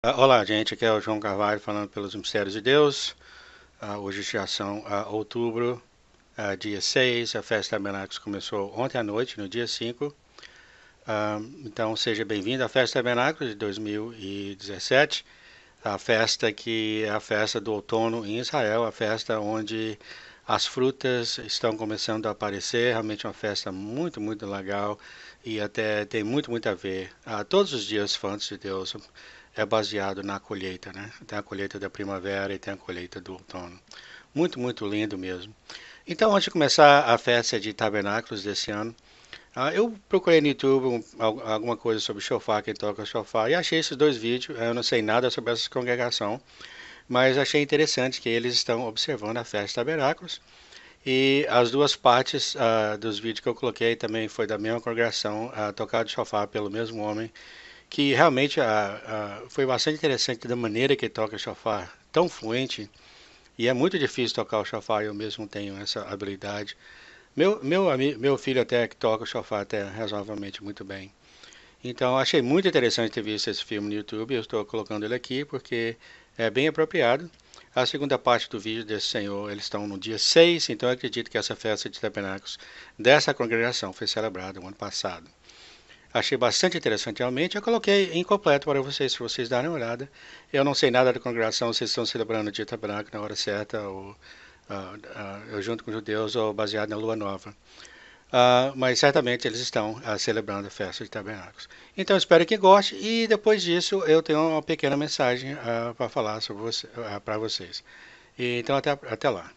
Olá, gente. Aqui é o João Carvalho falando pelos Mistérios de Deus. Hoje já são outubro, dia 6. A Festa Tabernáculos começou ontem à noite, no dia 5. Então, seja bem-vindo à Festa Tabernáculos de 2017. A festa que é a festa do outono em Israel, a festa onde as frutas estão começando a aparecer. Realmente uma festa muito, muito legal e até tem muito, muito a ver. Todos os dias fantos de Deus é baseado na colheita, né? Tem a colheita da primavera e tem a colheita do outono. Muito, muito lindo mesmo. Então, antes de começar a festa de tabernáculos desse ano, eu procurei no YouTube alguma coisa sobre shofar, quem toca shofar, e achei esses dois vídeos. Eu não sei nada sobre essa congregação, mas achei interessante que eles estão observando a festa de tabernáculos. E as duas partes dos vídeos que eu coloquei também foi da mesma congregação, tocado shofar pelo mesmo homem, que realmente foi bastante interessante da maneira que toca shofar, tão fluente, e é muito difícil tocar o shofar, eu mesmo tenho essa habilidade. Meu filho até que toca o shofar até razoavelmente muito bem. Então achei muito interessante ter visto esse filme no YouTube, eu estou colocando ele aqui porque é bem apropriado. A segunda parte do vídeo desse senhor, eles estão no dia 6, então eu acredito que essa festa de tabernáculos dessa congregação foi celebrada no ano passado. Achei bastante interessante realmente. Eu coloquei incompleto para vocês, se vocês darem uma olhada. Eu não sei nada da congregação, vocês estão celebrando o dia tabernáculo na hora certa, ou junto com os judeus, ou baseado na lua nova. Mas certamente eles estão celebrando a festa de tabernáculos. Então espero que goste e depois disso eu tenho uma pequena mensagem para falar sobre para vocês. Então até lá.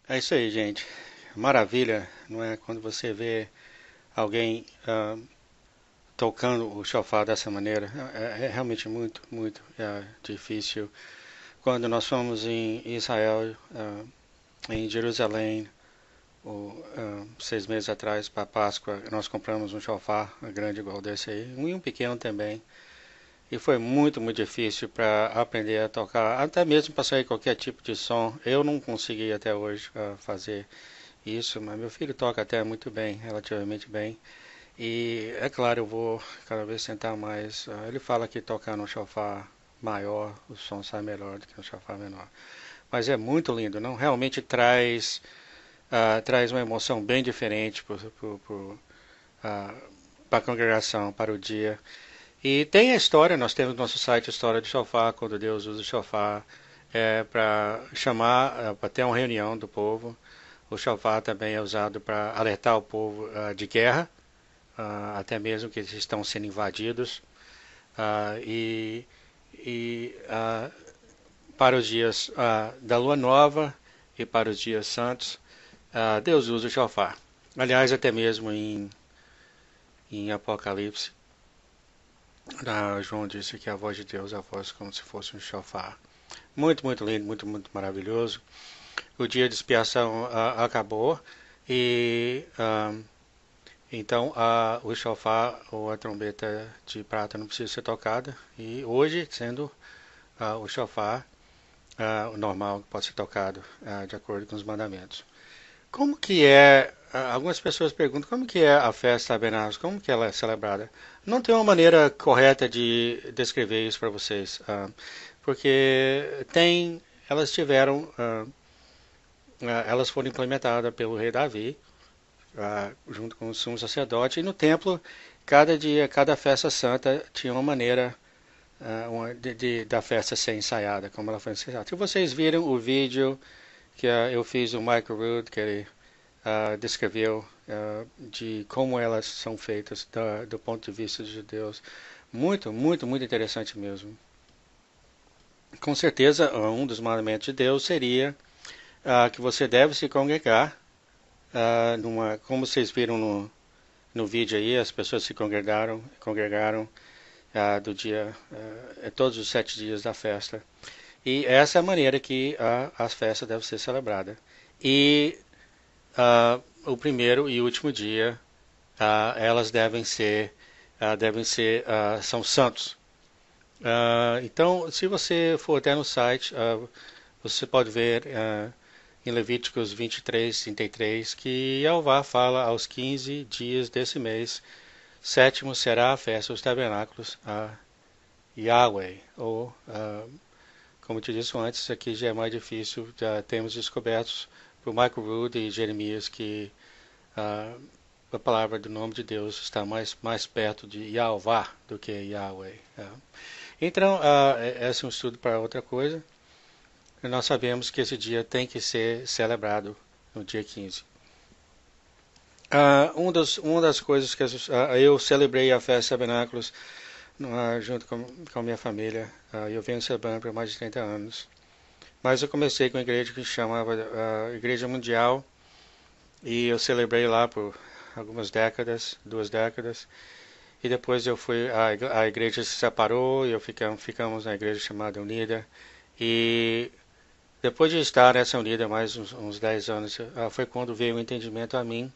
É isso aí, gente. Maravilha, não é? Quando você vê alguém tocando o chofar dessa maneira, é realmente muito difícil. Quando nós fomos em Israel, em Jerusalém, 6 meses atrás, para Páscoa, nós compramos um chofar grande igual desse aí, e um pequeno também. E foi muito difícil para aprender a tocar, até mesmo para sair qualquer tipo de som. Eu não consegui até hoje fazer isso, mas meu filho toca até muito bem, relativamente bem. E é claro, eu vou cada vez tentar mais. Ele fala que tocar no chofar maior, o som sai melhor do que no chofar menor. Mas é muito lindo, não? Realmente traz uma emoção bem diferente para a congregação, para o dia. E tem a história, nós temos no nosso site a história do chofar, quando Deus usa o chofar para chamar, para ter uma reunião do povo. O chofar também é usado para alertar o povo de guerra, até mesmo que eles estão sendo invadidos. ah, e e para os dias da lua nova e para os dias santos, Deus usa o chofar. Aliás, até mesmo em Apocalipse, João disse que a voz de Deus é a voz como se fosse um chofar. Muito lindo, muito maravilhoso. O dia de expiação acabou e então o chofar ou a trombeta de prata não precisa ser tocada. E hoje, sendo o chofar o normal, que pode ser tocado de acordo com os mandamentos. Como que é? Algumas pessoas perguntam como que é a festa tabernáculos, como que ela é celebrada. Não tem uma maneira correta de descrever isso para vocês, porque elas tiveram, elas foram implementadas pelo rei Davi, junto com o sumo sacerdote, e no templo, cada dia, cada festa santa tinha uma maneira da festa ser ensaiada, como ela foi ensaiada. Se vocês viram o vídeo que eu fiz o Michael Rood, que ele descreveu de como elas são feitas do ponto de vista dos judeus. Muito interessante mesmo. Com certeza, um dos mandamentos de Deus seria que você deve se congregar, como vocês viram no vídeo aí, as pessoas se congregaram do dia, todos os 7 dias da festa. E essa é a maneira que a festa deve ser celebrada. E o primeiro e último dia, elas são santos. Então, se você for até no site, você pode ver em Levíticos 23:33 que Jeová fala aos 15 dias desse mês, sétimo será a festa dos tabernáculos a Yahweh, ou como eu te disse antes, isso aqui já é mais difícil, já temos descobertos por Michael Rood e Jeremias que a palavra do nome de Deus está mais perto de Yahvah do que Yahweh. Então, esse é um estudo para outra coisa. E nós sabemos que esse dia tem que ser celebrado no dia 15. Uma das coisas que eu celebrei a festa de tabernáculos junto com a minha família. Eu venho celebrando por mais de 30 anos. Mas eu comecei com uma igreja que se chamava Igreja Mundial. E eu celebrei lá por algumas décadas, 2 décadas. E depois eu fui, a igreja se separou e ficamos na igreja chamada Unida. E depois de estar nessa Unida mais uns 10 anos, foi quando veio o entendimento a mim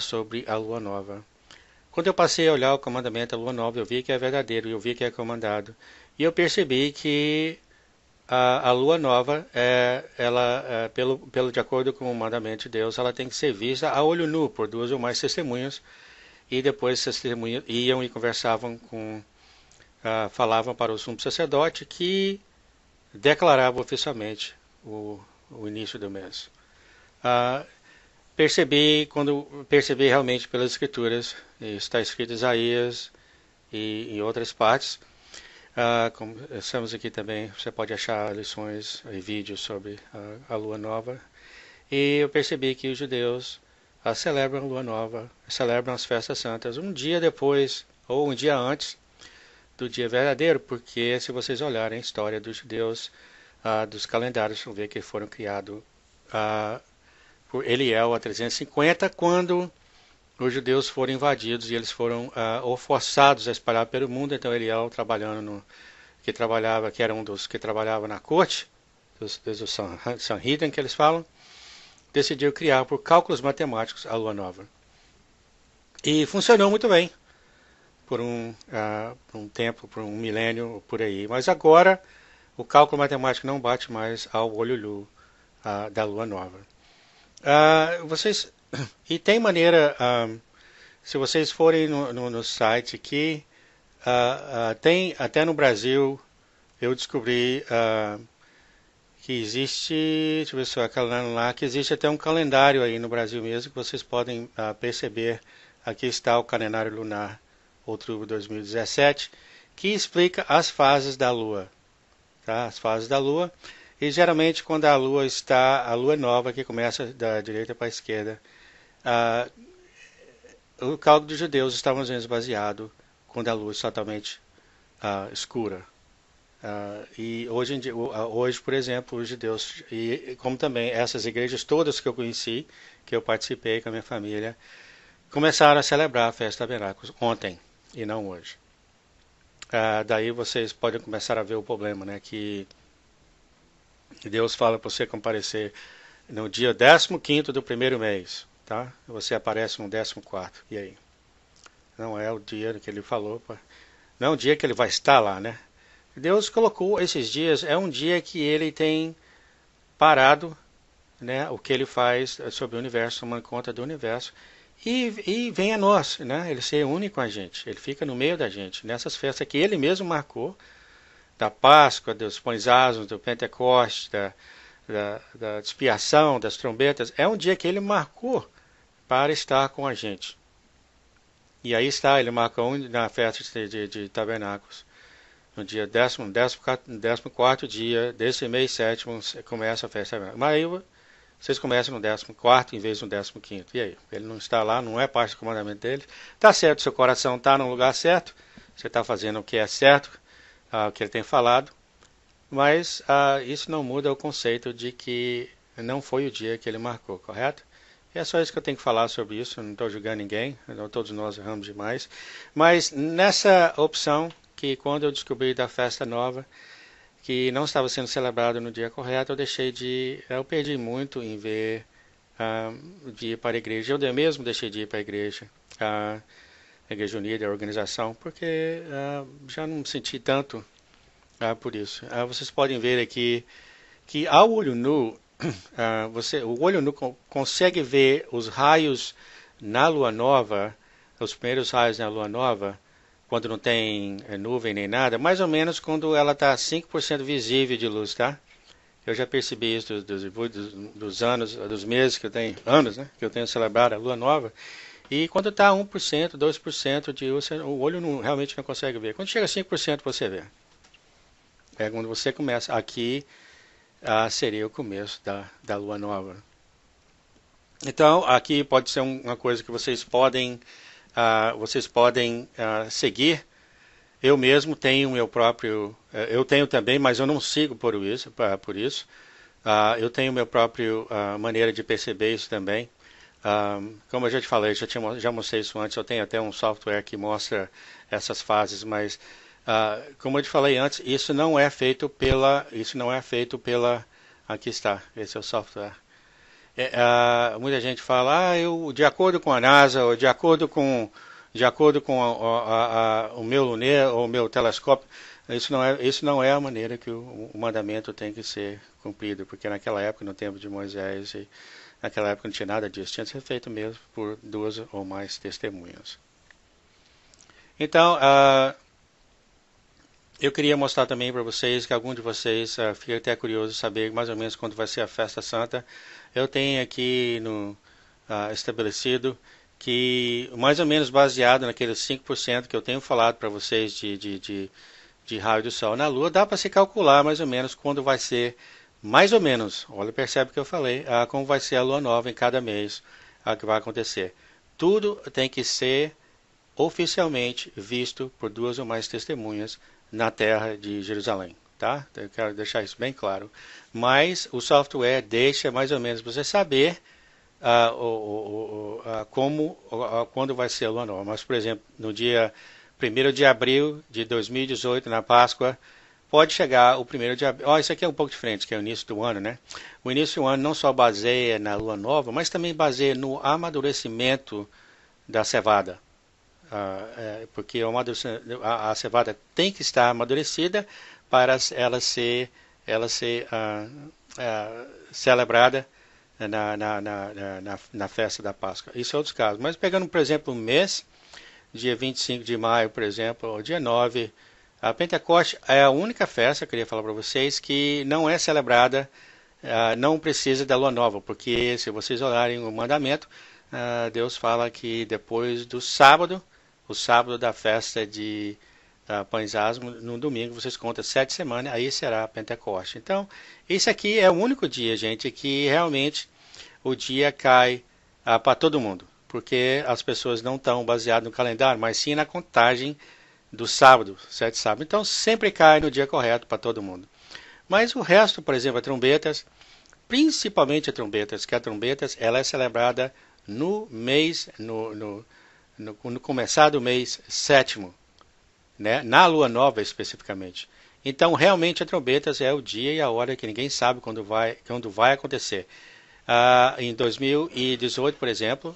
sobre a Lua Nova. Quando eu passei a olhar o comandamento da Lua Nova, eu vi que é verdadeiro, eu vi que é comandado. E eu percebi que a Lua Nova, de acordo com o mandamento de Deus, ela tem que ser vista a olho nu por 2 ou mais testemunhas. E depois as testemunhas iam e conversavam falavam para o sumo sacerdote que declarava oficialmente o início do mês. Percebi realmente pelas escrituras, está escrito em Isaías e em outras partes, como estamos aqui também, você pode achar lições e vídeos sobre a Lua Nova. E eu percebi que os judeus celebram a Lua Nova, celebram as festas santas um dia depois ou um dia antes do dia verdadeiro, porque se vocês olharem a história dos judeus, dos calendários, vão ver que foram criados por Eliel a 350, quando os judeus foram invadidos e eles foram ou forçados a espalhar pelo mundo. Então Eliel, que era um dos que trabalhava na corte do Sanhedrin, que eles falam, decidiu criar por cálculos matemáticos a lua nova. E funcionou muito bem por um tempo, por um milênio, por aí. Mas agora o cálculo matemático não bate mais ao olho nu da lua nova. E tem maneira, se vocês forem no site aqui, tem até no Brasil, eu descobri que existe, deixa eu ver se eu acalando lá, que existe até um calendário aí no Brasil mesmo, que vocês podem perceber. Aqui está o calendário lunar, outubro de 2017, que explica as fases da Lua. Tá? As fases da Lua. E geralmente quando a Lua nova, que começa da direita para a esquerda, o cálculo dos judeus está mais ou menos baseado quando a Lua está totalmente escura. E hoje, por exemplo, os judeus, e como também essas igrejas todas que eu conheci, que eu participei com a minha família, começaram a celebrar a festa de tabernáculos ontem e não hoje. Daí vocês podem começar a ver o problema, né? Que Deus fala para você comparecer no dia 15º do primeiro mês, tá? Você aparece no 14º. E aí? Não é o dia que ele falou, não é o dia que ele vai estar lá, né? Deus colocou esses dias, é um dia que ele tem parado, né? O que ele faz sobre o universo, tomando conta do universo. E vem a nós, né? Ele se une com a gente, ele fica no meio da gente. Nessas festas que ele mesmo marcou, da Páscoa, dos pães asmos, do Pentecostes, da expiação, das trombetas, é um dia que ele marcou para estar com a gente. E aí está, ele marcou na festa de tabernáculos. No dia 14º dia desse mês sétimo, começa a festa de tabernáculos. Mas aí vocês começam no 14º em vez do 15º. E aí? Ele não está lá, não é parte do comandamento dele. Está certo, seu coração está no lugar certo. Você está fazendo o que é certo, o que ele tem falado. Mas isso não muda o conceito de que não foi o dia que ele marcou, correto? E é só isso que eu tenho que falar sobre isso. Eu não estou julgando ninguém, todos nós erramos demais. Mas nessa opção, que quando eu descobri da festa nova, que não estava sendo celebrado no dia correto, eu perdi muito em ver de ir para a igreja. Eu mesmo deixei de ir para a igreja, a Igreja Unida, a organização, porque já não me senti tanto por isso. Vocês podem ver aqui que ao olho nu, o olho nu consegue ver os raios na lua nova, os primeiros raios na lua nova, quando não tem nuvem nem nada, mais ou menos quando ela está 5% visível de luz, tá? Eu já percebi isso dos anos, dos meses que eu tenho, anos, né? Que eu tenho celebrado a lua nova. E quando está 1%, 2% de luz, o olho realmente não consegue ver. Quando chega a 5% você vê. É quando você começa. Aqui seria o começo da lua nova. Então, aqui pode ser uma coisa que vocês podem seguir. Eu mesmo tenho meu próprio, eu tenho também, mas eu não sigo por isso. Eu tenho meu próprio maneira de perceber isso também. Como eu já te falei, já mostrei isso antes. Eu tenho até um software que mostra essas fases, mas como eu te falei antes, isso não é feito pela, aqui está, esse é o software. Muita gente fala, de acordo com a NASA, ou de acordo com o meu lunar ou o meu telescópio, isso não é a maneira que o mandamento tem que ser cumprido, porque naquela época, no tempo de Moisés, naquela época não tinha nada disso, tinha que ser feito mesmo por 2 ou mais testemunhas. Então, eu queria mostrar também para vocês, que algum de vocês fica até curioso de saber mais ou menos quando vai ser a festa santa. Eu tenho aqui estabelecido que, mais ou menos baseado naqueles 5% que eu tenho falado para vocês de raio do sol na lua, dá para se calcular mais ou menos quando vai ser, mais ou menos, olha, percebe o que eu falei, como vai ser a lua nova em cada mês, que vai acontecer. Tudo tem que ser oficialmente visto por 2 ou mais testemunhas na terra de Jerusalém, tá? Eu quero deixar isso bem claro. Mas o software deixa mais ou menos você saber quando vai ser a lua nova. Mas, por exemplo, no dia 1º de abril de 2018, na Páscoa, pode chegar o 1º de abril. Isso aqui é um pouco diferente, que é o início do ano, né? O início do ano não só baseia na lua nova, mas também baseia no amadurecimento da cevada. Porque a cevada tem que estar amadurecida para ela ser celebrada na festa da Páscoa. Isso é outros casos. Mas pegando, por exemplo, um mês, dia 25 de maio, por exemplo, ou dia 9, a Pentecoste é a única festa, eu queria falar para vocês, que não é celebrada, não precisa da lua nova, porque se vocês olharem o mandamento, Deus fala que depois do sábado, o sábado da festa de pães asmos, no domingo vocês contam 7 semanas, aí será a Pentecoste. Então, esse aqui é o único dia, gente, que realmente o dia cai para todo mundo, porque as pessoas não estão baseadas no calendário, mas sim na contagem do sábado, 7 sábados. Então, sempre cai no dia correto para todo mundo. Mas o resto, por exemplo, as trombetas, principalmente as trombetas, que a trombetas ela é celebrada no mês, no começar do mês sétimo, né? Na lua nova especificamente. Então, realmente, a trombetas é o dia e a hora que ninguém sabe quando vai acontecer. Em 2018, por exemplo,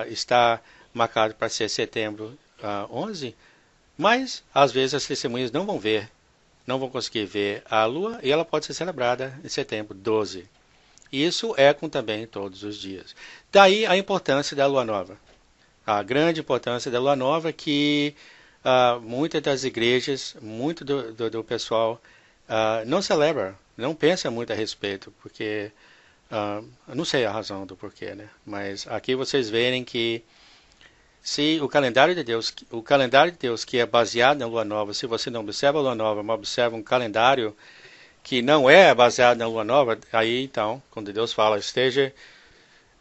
está marcado para ser setembro 11, mas às vezes as testemunhas não vão conseguir ver a lua e ela pode ser celebrada em setembro 12. Isso é com também todos os dias. Daí a importância da lua nova. A grande importância da lua nova que muitas das igrejas, muito do pessoal não celebra, não pensa muito a respeito, porque eu não sei a razão do porquê, né? Mas aqui vocês verem que se o calendário de Deus que é baseado na lua nova, se você não observa a lua nova, mas observa um calendário que não é baseado na lua nova, aí então, quando Deus fala,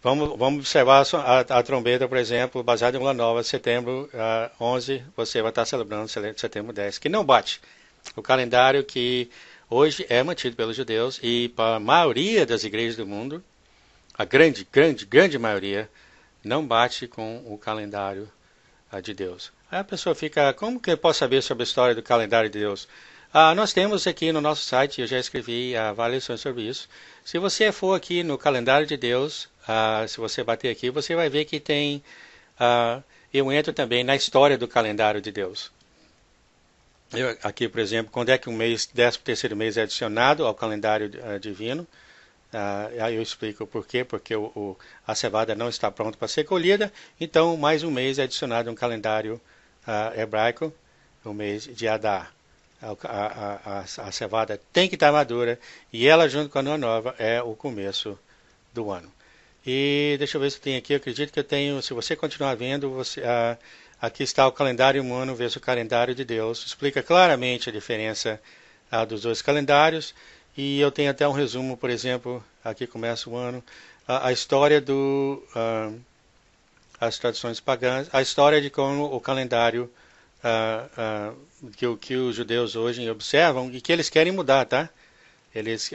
vamos observar a trombeta, por exemplo, baseada em lua nova, setembro 11, você vai estar celebrando setembro 10, que não bate. O calendário que hoje é mantido pelos judeus e para a maioria das igrejas do mundo, a grande maioria, não bate com o calendário de Deus. Aí a pessoa fica, como que eu posso saber sobre a história do calendário de Deus? Nós temos aqui no nosso site, eu já escrevi várias lições sobre isso. Se você for aqui no calendário de Deus, se você bater aqui, você vai ver que tem, eu entro também na história do calendário de Deus. Aqui, por exemplo, quando é que o mês, 13º mês é adicionado ao calendário divino. Aí eu explico o porquê, porque a cevada não está pronta para ser colhida, então mais um mês é adicionado no calendário hebraico, o mês de Adar. A cevada tem que estar madura e ela, junto com a lua nova, é o começo do ano. E deixa eu ver se tem aqui, eu acredito que eu tenho, se você continuar vendo, aqui está o calendário humano versus o calendário de Deus. Explica claramente a diferença dos dois calendários. E eu tenho até um resumo, por exemplo, aqui começa o ano, a história as tradições pagãs, a história de como o calendário que os judeus hoje observam e que eles querem mudar, tá? Eles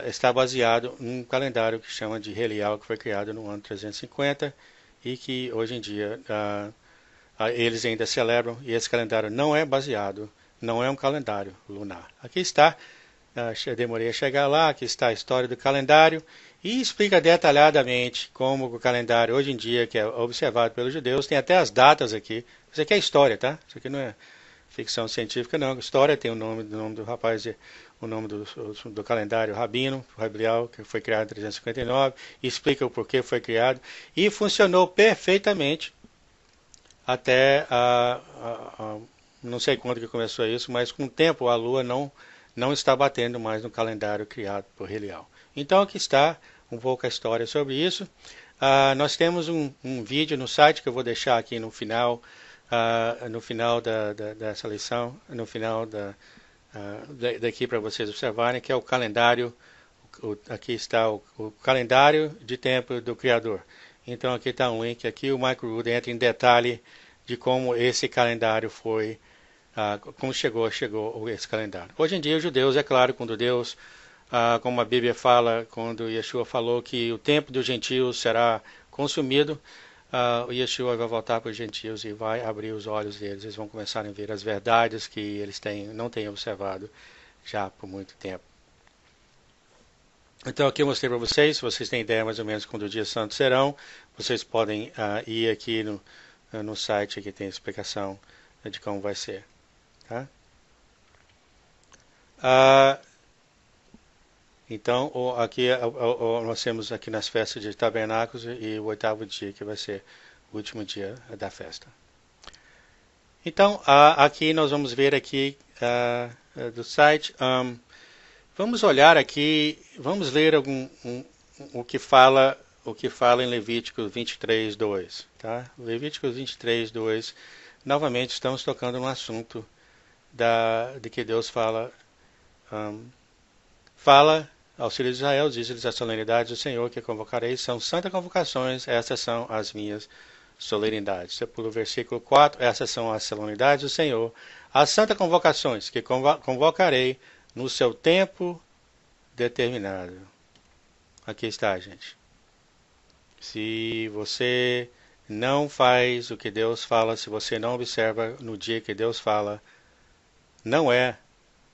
está baseado num calendário que chama de Helial, que foi criado no ano 350 e que hoje em dia eles ainda celebram, e esse calendário não é baseado, não é um calendário lunar. Aqui está, demorei a chegar lá, aqui está a história do calendário e explica detalhadamente como o calendário hoje em dia, que é observado pelos judeus, tem até as datas aqui. Isso aqui é história, tá? Isso aqui não é ficção científica, não. História tem o nome do rapaz, o nome do calendário rabino, Rabiel, que foi criado em 359, e explica o porquê foi criado e funcionou perfeitamente até não sei quando que começou isso, mas com o tempo a Lua não está batendo mais no calendário criado por Helial. Então aqui está um pouco a história sobre isso. Nós temos um vídeo no site que eu vou deixar aqui no final dessa lição, no final daqui para vocês observarem, que é o calendário. Aqui está o calendário de tempo do Criador. Então aqui está um link aqui, o Michael Rood entra em detalhe de como esse calendário foi, como chegou esse calendário. Hoje em dia os judeus, é claro, quando Deus como a Bíblia fala, quando Yeshua falou que o tempo dos gentios será consumido, o Yeshua vai voltar para os gentios e vai abrir os olhos deles. Eles vão começar a ver as verdades que eles não têm observado já por muito tempo. Então aqui eu mostrei para vocês, se vocês têm ideia mais ou menos quando os dias santos serão, vocês podem ir aqui no site, que tem a explicação de como vai ser. Tá? Então aqui nós temos aqui nas festas de tabernáculos e o 8º dia, que vai ser o último dia da festa. Então aqui nós vamos ver aqui do site. Vamos olhar aqui, vamos ler o que fala em Levítico 23, 2. Tá? Levítico 23, 2. Novamente estamos tocando no assunto de que Deus fala aos filhos de Israel, diz-lhes as solenidades do Senhor que convocarei, são santas convocações, essas são as minhas solenidades. Você pula o versículo 4, essas são as solenidades do Senhor, as santas convocações que convocarei no seu tempo determinado. Aqui está, gente. Se você não faz o que Deus fala, se você não observa no dia que Deus fala,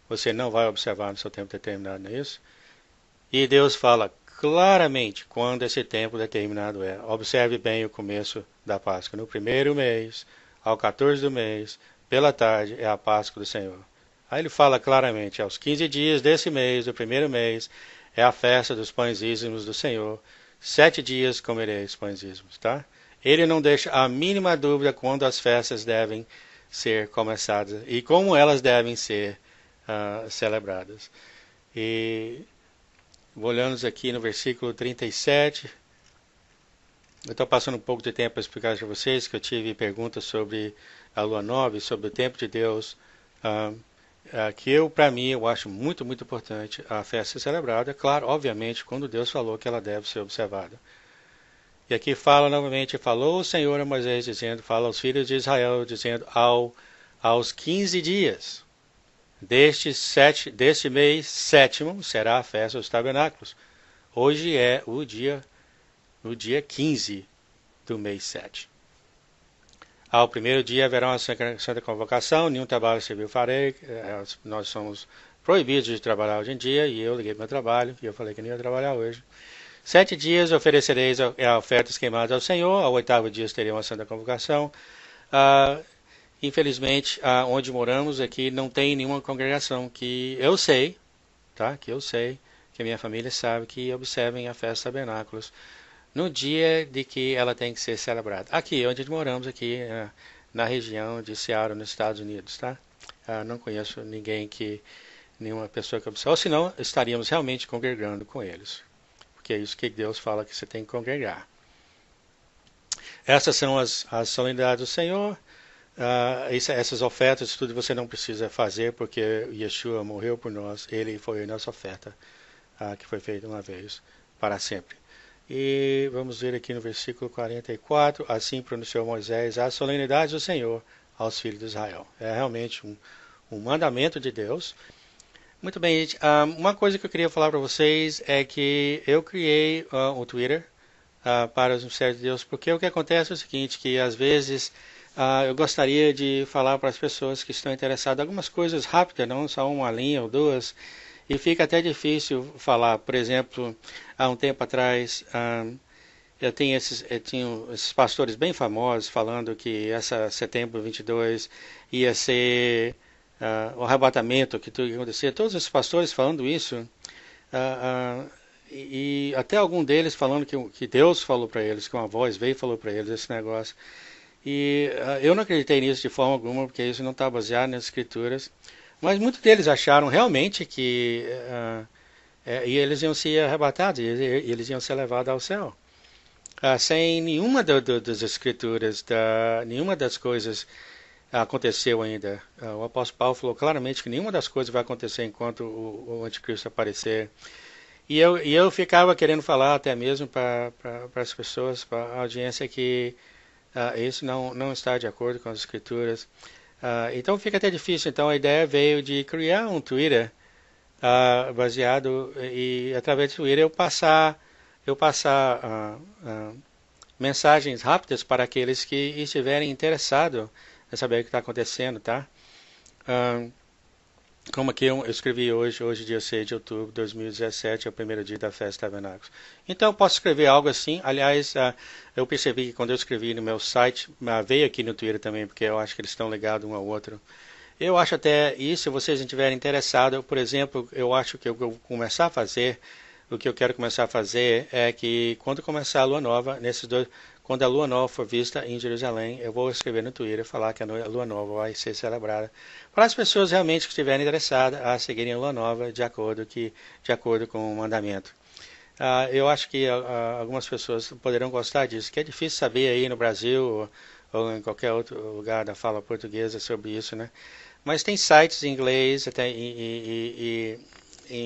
você não vai observar no seu tempo determinado, não é isso? E Deus fala claramente quando esse tempo determinado é. Observe bem o começo da Páscoa. No primeiro mês, ao 14 do mês, pela tarde, é a Páscoa do Senhor. Aí ele fala claramente, aos 15 dias desse mês, do primeiro mês, é a festa dos pães ízimos do Senhor. 7 dias comereis pães ízimos, tá? Ele não deixa a mínima dúvida quando as festas devem ser começadas e como elas devem ser celebradas. E olhando aqui no versículo 37, eu estou passando um pouco de tempo para explicar para vocês que eu tive perguntas sobre a lua nova, sobre o tempo de Deus, que para mim, eu acho muito, muito importante a festa ser celebrada, claro, obviamente, quando Deus falou que ela deve ser observada. E aqui fala novamente, falou o Senhor a Moisés, dizendo, fala aos filhos de Israel, dizendo, aos 15 dias deste mês sétimo será a festa dos tabernáculos. Hoje é o dia 15 do mês 7. Ao primeiro dia haverá uma santa convocação, nenhum trabalho civil farei, nós somos proibidos de trabalhar hoje em dia, e eu liguei para o meu trabalho, e eu falei que não ia trabalhar hoje. 7 dias oferecereis ofertas queimadas ao Senhor, ao 8º dia teria uma santa convocação. Infelizmente, onde moramos aqui não tem nenhuma congregação que eu sei, tá? Que a minha família sabe, que observem a festa dos tabernáculos no dia de que ela tem que ser celebrada. Aqui, onde moramos, aqui na região de Seattle, nos Estados Unidos, tá? Não conheço nenhuma pessoa que observa, ou senão estaríamos realmente congregando com eles. Porque é isso que Deus fala que você tem que congregar. Essas são as solenidades do Senhor. Essas ofertas, tudo você não precisa fazer, porque Yeshua morreu por nós. Ele foi a nossa oferta, que foi feita uma vez, para sempre. E vamos ver aqui no versículo 44, assim pronunciou Moisés as solenidades do Senhor aos filhos de Israel. É realmente um mandamento de Deus. Muito bem, gente. Uma coisa que eu queria falar para vocês é que eu criei um Twitter para os mistérios de Deus, porque o que acontece é o seguinte, que às vezes eu gostaria de falar para as pessoas que estão interessadas algumas coisas rápidas, não só uma linha ou duas, e fica até difícil falar. Por exemplo, há um tempo atrás, eu tinha esses pastores bem famosos falando que essa setembro 22 ia ser o arrebatamento, que tudo ia acontecer. Todos esses pastores falando isso, e até algum deles falando que Deus falou para eles, que uma voz veio e falou para eles esse negócio. E eu não acreditei nisso de forma alguma, porque isso não está baseado nas escrituras. Mas muitos deles acharam realmente que eles iam ser arrebatados, e eles iam ser levados ao céu. Sem nenhuma das escrituras, nenhuma das coisas aconteceu ainda. O apóstolo Paulo falou claramente que nenhuma das coisas vai acontecer enquanto o anticristo aparecer. E eu ficava querendo falar até mesmo para as pessoas, para a audiência, que isso não está de acordo com as escrituras. Então fica até difícil. Então a ideia veio de criar um Twitter baseado e através do Twitter eu passar mensagens rápidas para aqueles que estiverem interessados em saber o que está acontecendo, tá? Ah, como aqui eu escrevi hoje dia 6 de outubro de 2017, é o primeiro dia da Festa Tabernáculos. Então eu posso escrever algo assim. Aliás, eu percebi que quando eu escrevi no meu site, veio aqui no Twitter também, porque eu acho que eles estão ligados um ao outro. Eu acho até isso, se vocês estiverem interessados, por exemplo, eu acho que eu vou começar a fazer, o que eu quero começar a fazer é que quando começar a lua nova, quando a lua nova for vista em Jerusalém, eu vou escrever no Twitter, falar que a lua nova vai ser celebrada, para as pessoas realmente que estiverem interessadas a seguirem a lua nova de acordo com o mandamento. Eu acho que algumas pessoas poderão gostar disso, que é difícil saber aí no Brasil ou em qualquer outro lugar da fala portuguesa sobre isso, né? Mas tem sites em inglês até em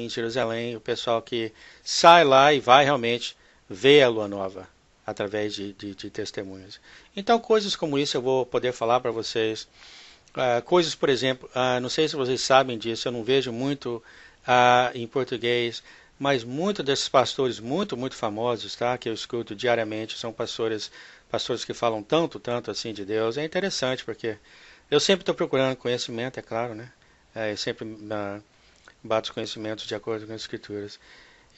Jerusalém, o pessoal que sai lá e vai realmente ver a lua nova através de testemunhas. Então, coisas como isso eu vou poder falar para vocês. Coisas, por exemplo, não sei se vocês sabem disso, eu não vejo muito em português, mas muitos desses pastores muito famosos, tá, que eu escuto diariamente, são pastores que falam tanto assim de Deus. É interessante porque eu sempre estou procurando conhecimento, é claro, né? Eu sempre bato os conhecimentos de acordo com as escrituras.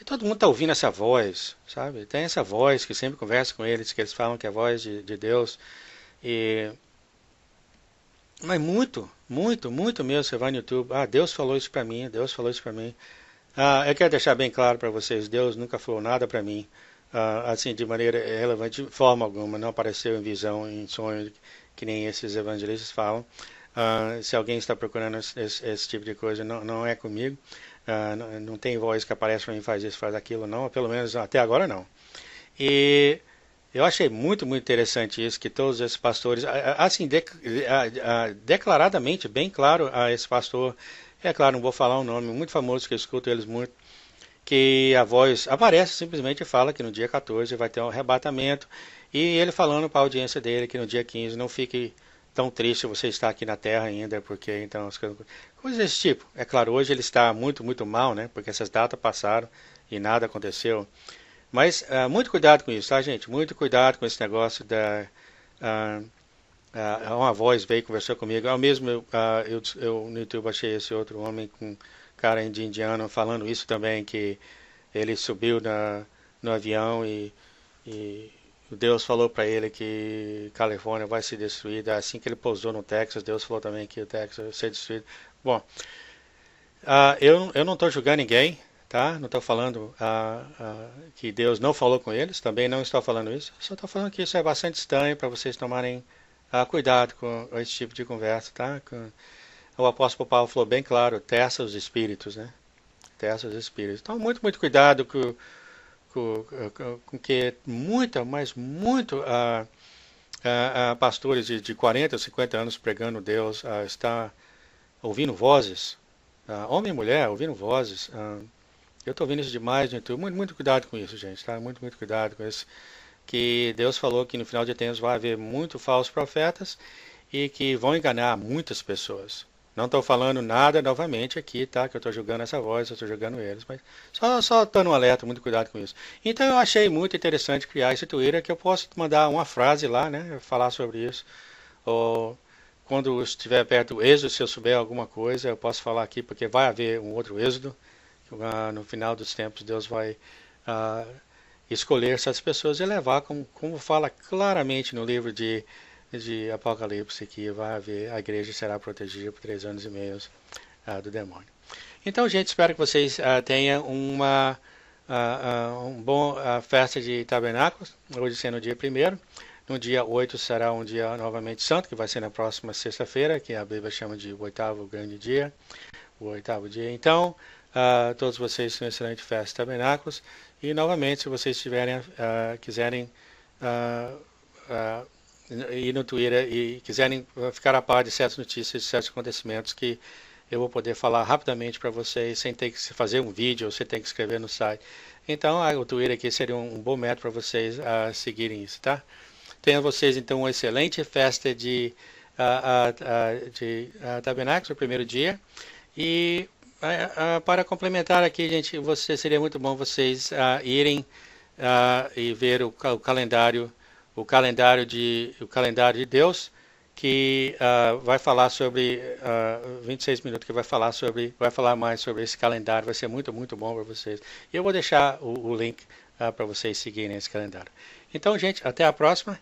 E todo mundo está ouvindo essa voz, sabe? Tem essa voz que sempre conversa com eles, que eles falam que é a voz de Deus. E mas muito mesmo, você vai no YouTube, Deus falou isso para mim, Deus falou isso para mim. Eu quero deixar bem claro para vocês, Deus nunca falou nada para mim, assim, de maneira relevante, de forma alguma, não apareceu em visão, em sonho, que nem esses evangelistas falam. Se alguém está procurando esse tipo de coisa, não é comigo. Não tem voz que aparece para mim, faz isso, faz aquilo, não, pelo menos até agora não. E eu achei muito interessante isso, que todos esses pastores, assim, declaradamente, bem claro a esse pastor, é claro, não vou falar um nome, muito famoso, que eu escuto eles muito, que a voz aparece simplesmente e fala que no dia 14 vai ter um arrebatamento, e ele falando para a audiência dele que no dia 15 não fique tão triste você estar aqui na terra ainda, porque então coisas desse tipo. É claro, hoje ele está muito mal, né, porque essas datas passaram e nada aconteceu. Mas muito cuidado com isso, tá, gente? Muito cuidado com esse negócio da. ah, uma voz veio e conversou comigo. Eu mesmo, eu no YouTube achei esse outro homem com cara de indiano falando isso também, que ele subiu no avião e Deus falou para ele que Califórnia vai ser destruída. Assim que ele pousou no Texas, Deus falou também que o Texas vai ser destruído. Bom, eu não estou julgando ninguém, tá? Não estou falando que Deus não falou com eles, também não estou falando isso. Só estou falando que isso é bastante estranho para vocês tomarem cuidado com esse tipo de conversa, tá? O apóstolo Paulo falou bem claro, testa os espíritos, né? Testa os espíritos. Então, muito cuidado com que mas muito pastores de 40, 50 anos pregando Deus, está ouvindo vozes, homem e mulher ouvindo vozes. Eu estou ouvindo isso demais no YouTube. Muito cuidado com isso, gente, tá? Muito cuidado com isso. Que Deus falou que no final de tempos vai haver muito falsos profetas e que vão enganar muitas pessoas. Não estou falando nada novamente aqui, tá? Que eu estou julgando essa voz, eu estou julgando eles, mas só dando um alerta, muito cuidado com isso. Então eu achei muito interessante criar esse Twitter, que eu posso mandar uma frase lá, né? Falar sobre isso. Ou quando estiver perto do êxodo, se eu souber alguma coisa, eu posso falar aqui, porque vai haver um outro êxodo. No final dos tempos, Deus vai escolher essas pessoas e levar, como fala claramente no livro de Apocalipse, que vai haver, a igreja será protegida por 3 anos e meio do demônio. Então, gente, espero que vocês tenham um bom festa de tabernáculos, hoje sendo o dia 1º. No dia 8 será um dia novamente santo, que vai ser na próxima sexta-feira, que a Bíblia chama de o 8º grande dia, o 8º dia. Então, todos vocês tenham uma excelente festa de tabernáculos. E novamente, se vocês quiserem ir no Twitter e quiserem ficar a par de certas notícias, de certos acontecimentos que eu vou poder falar rapidamente para vocês, sem ter que fazer um vídeo, ou você tem que escrever no site. Então, o Twitter aqui seria um bom método para vocês seguirem isso, tá? Tenham vocês, então, uma excelente festa de tabernáculos, o primeiro dia. E Para complementar aqui, gente, seria muito bom vocês irem e ver o calendário, o calendário de Deus, que vai falar sobre 26 minutos, que vai falar mais sobre esse calendário. Vai ser muito, muito bom para vocês. E eu vou deixar o link para vocês seguirem esse calendário. Então, gente, até a próxima.